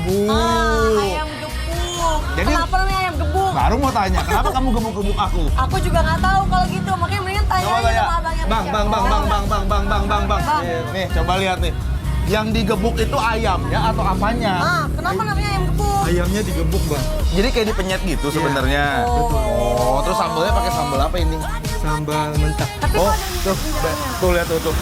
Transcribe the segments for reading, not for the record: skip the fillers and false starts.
Ayam gebuk. Jadi, kenapa namanya ayam gebuk? baru mau tanya, kenapa kamu gebuk-gebuk aku? Aku juga nggak tahu kalau gitu, makanya mendingan tanya Coba aja tanya. sama abangnya. Bang. Nih, coba lihat nih. Yang digebuk itu ayamnya atau apanya? Kenapa namanya ayam gebuk? Ayamnya digebuk, Bang. Jadi kayak dipenyet gitu sebenarnya. Oh, terus sambelnya pakai sambal apa ini? Sambal mentah. Tapi Oh, kok ada tuh lihat tuh.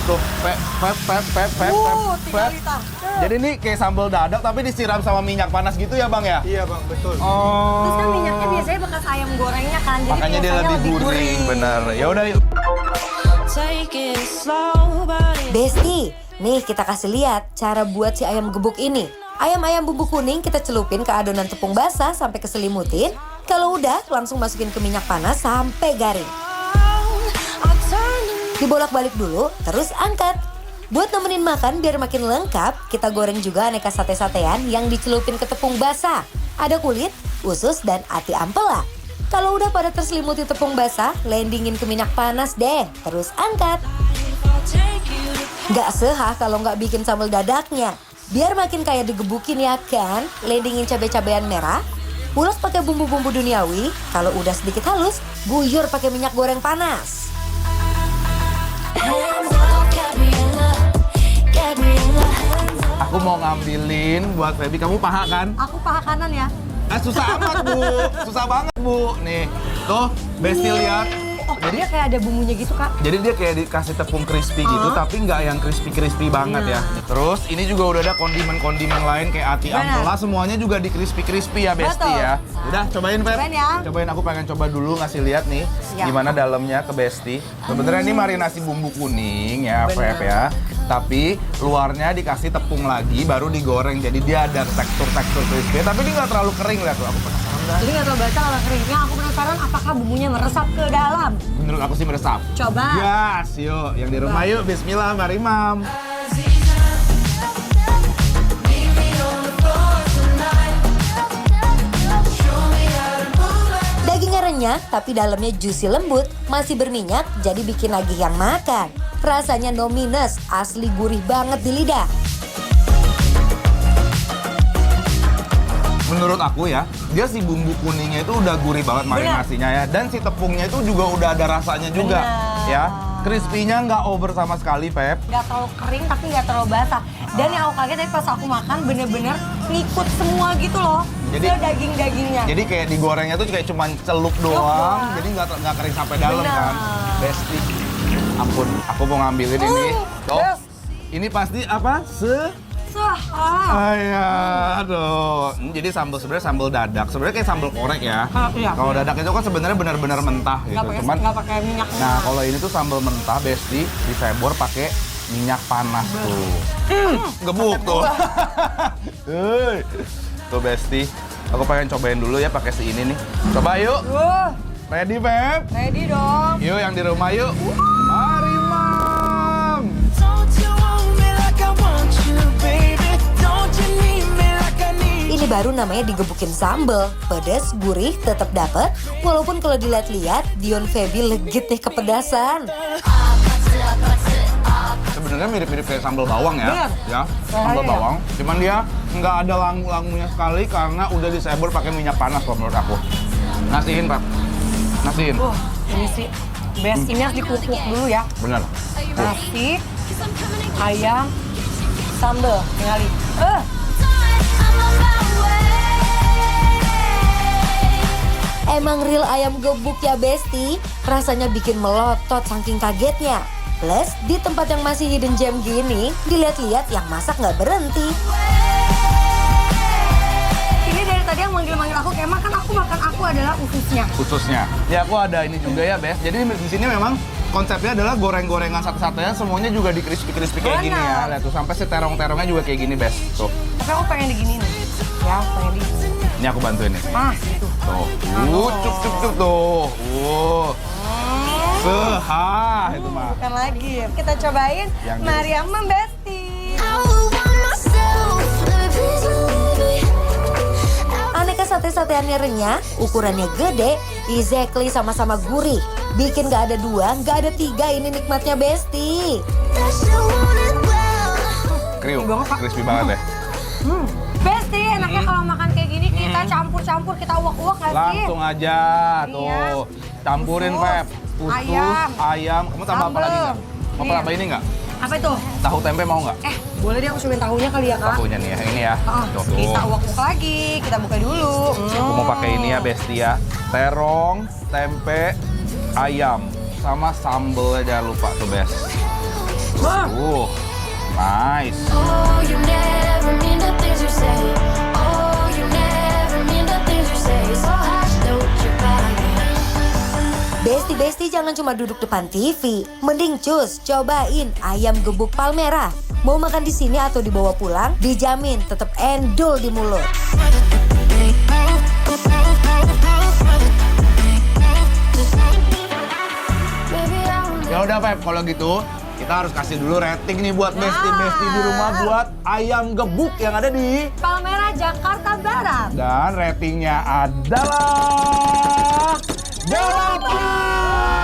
tinggal liter. Jadi ini kayak sambal dadak tapi disiram sama minyak panas gitu ya, Bang ya? Iya bang, betul. Oh. Terus kan minyaknya biasanya bekas ayam gorengnya kan, jadi Makanya dia rasanya lebih gurih, bener. Ya udah yuk. Besti, nih kita kasih lihat cara buat si ayam gebuk ini. Ayam-ayam bumbu kuning kita celupin ke adonan tepung basah sampai keselimutin. Kalau udah, langsung masukin ke minyak panas sampai garing. Dibolak-balik dulu, terus angkat. Buat nemenin makan biar makin lengkap, kita goreng juga aneka sate-satean yang dicelupin ke tepung basah. Ada kulit, usus, dan ati ampela. Kalau udah pada terselimuti tepung basah, landingin ke minyak panas deh, terus angkat. Nggak sehah kalau nggak bikin sambal dadaknya. Biar makin kayak digebukin ya kan, landingin cabai-cabean merah, ulas pakai bumbu-bumbu duniawi. Kalau udah sedikit halus, guyur pakai minyak goreng panas. Aku mau ngambilin buat Feby. Kamu paha kan? Aku paha kanan ya. Susah amat, Bu. Susah banget, Bu. Nih, tuh, Besti lihat. Oh, dia kayak ada bumbunya gitu, Kak. Jadi dia kayak dikasih tepung crispy gitu, tapi nggak yang crispy banget ya. Terus ini juga udah ada kondimen-kondimen lain kayak ati ampela, semuanya juga di crispy ya, Besti ya. Udah, cobain, Feb. Cobain ya. Cobain, aku pengen coba dulu ngasih lihat nih Siap. gimana dalamnya ke Besti. Sebenarnya ini marinasi bumbu kuning ya, Feb ya. Tapi luarnya dikasih tepung lagi, baru digoreng. Jadi dia ada tekstur-tekstur crispy. Tapi ini nggak terlalu kering lihat tuh. Aku penasaran. Jadi nggak terlalu basah kalau keringnya. Aku penasaran apakah bumbunya meresap ke dalam. Menurut aku sih meresap. Coba. Gas, yuk. Yang di rumah yuk. Bismillah, mari Mam. Dagingnya renyah, tapi dalamnya juicy lembut, masih berminyak, jadi bikin nagih yang makan. Rasanya no minus, asli gurih banget di lidah. Menurut aku ya, dia si bumbu kuningnya itu udah gurih banget marinasinya ya. Dan si tepungnya itu juga udah ada rasanya juga. Bener. Ya, crispy-nya nggak over sama sekali, Pep. Nggak terlalu kering tapi nggak terlalu basah. Dan yang aku kaget tadi pas aku makan bener-bener ngikut semua gitu loh. Jadi- ke daging-dagingnya. Jadi kayak digorengnya tuh kayak cuma celup doang, jadi nggak kering sampai dalam Bener. kan. Besti. Ampun, aku mau ngambilin ini. Tuh. yes. Ini pasti apa? Aduh. Jadi sebenarnya sambal dadak. Sebenarnya kayak sambal korek ya. Iya. Kalau dadak itu kan sebenarnya benar-benar mentah gitu. Nggak pakai minyak. Nah, kalau ini tuh sambal mentah, Besti, disebor pakai minyak panas tuh. Gebuk tuh. Hei. Tuh, Besti. Aku pengen cobain dulu ya pakai si ini nih. Coba yuk. Ready, Beb? Ready dong. Yuk, yang di rumah yuk. Mari, Mam. Ini baru namanya digebukin sambal. Pedas, gurih, tetap dapet. Walaupun kalau dilihat-lihat, Dion Feby legit nih kepedasan. Sebenarnya mirip-mirip kayak sambal bawang ya. Bener. Ya, sambal Iya. bawang. Cuman dia nggak ada langu-langunya sekali karena udah disebor pakai minyak panas kalau menurut aku. Nasihin, Pak. Nasihin. Ini sih best. Ini harus dikukus dulu ya. Bener. Nasi, ayam, sambal. Tinggalin. Emang real ayam gebuk ya Besti. Rasanya bikin melotot saking kagetnya. Plus, di tempat yang masih hidden gem gini, dilihat-lihat yang masak nggak berhenti. Ini dari tadi yang manggil-manggil aku, Kema kan aku makan aku adalah ususnya. Khususnya. Ya, aku ada ini juga ya, Bes. Jadi di sini memang konsepnya adalah goreng-gorengan satu-satunya semuanya juga di crispy-crispy kayak gini ya. Lihat tuh, sampai si terong-terongnya juga kayak gini, Bes. Tuh. Tapi aku pengen digini nih. Ya, pengen digini. Ini aku bantuin nih. Gitu. Tuh. Cup tuh. Sehah itu mah. Bukan lagi. Kita cobain Yang ini. Mariam Besti. Aneka sate-sateannya renyah, ukurannya gede, exactly sama-sama gurih. Bikin gak ada dua, gak ada tiga, ini nikmatnya Besti. Kriuk, crispy banget ya. Besti, enak Enaknya kalau makan kayak gini kita campur-campur, kita uak-uak nggak sih? Langsung aja tuh. Iya. Campurin, Usus, Feb. Usus, ayam. Kamu tambah apa Sambel. lagi nggak? Mau Iya. tambah ini nggak? Apa itu? Tahu tempe mau nggak? Boleh deh aku cobain tahunya kali ya, Kak. Tahunya nih ya, ini ya. Tuh. Kita uak-uak lagi, kita buka dulu. Aku mau pakai ini ya, Besti ya. Terong, tempe, ayam, sama sambelnya jangan lupa tuh, Bes. Nice. Oh, you never mean the things you say. Oh, you never mean the things you say. So hush, don't you cry. Besti-besti jangan cuma duduk depan TV. Mending cus, cobain ayam gebuk Palmerah. Mau makan di sini atau dibawa pulang, dijamin tetap endul di mulut. Ya udah, Feb, kalau gitu kita harus kasih dulu rating nih buat Besti-Besti di rumah buat ayam gebuk yang ada di Palmerah, Jakarta Barat. dan ratingnya adalah 8.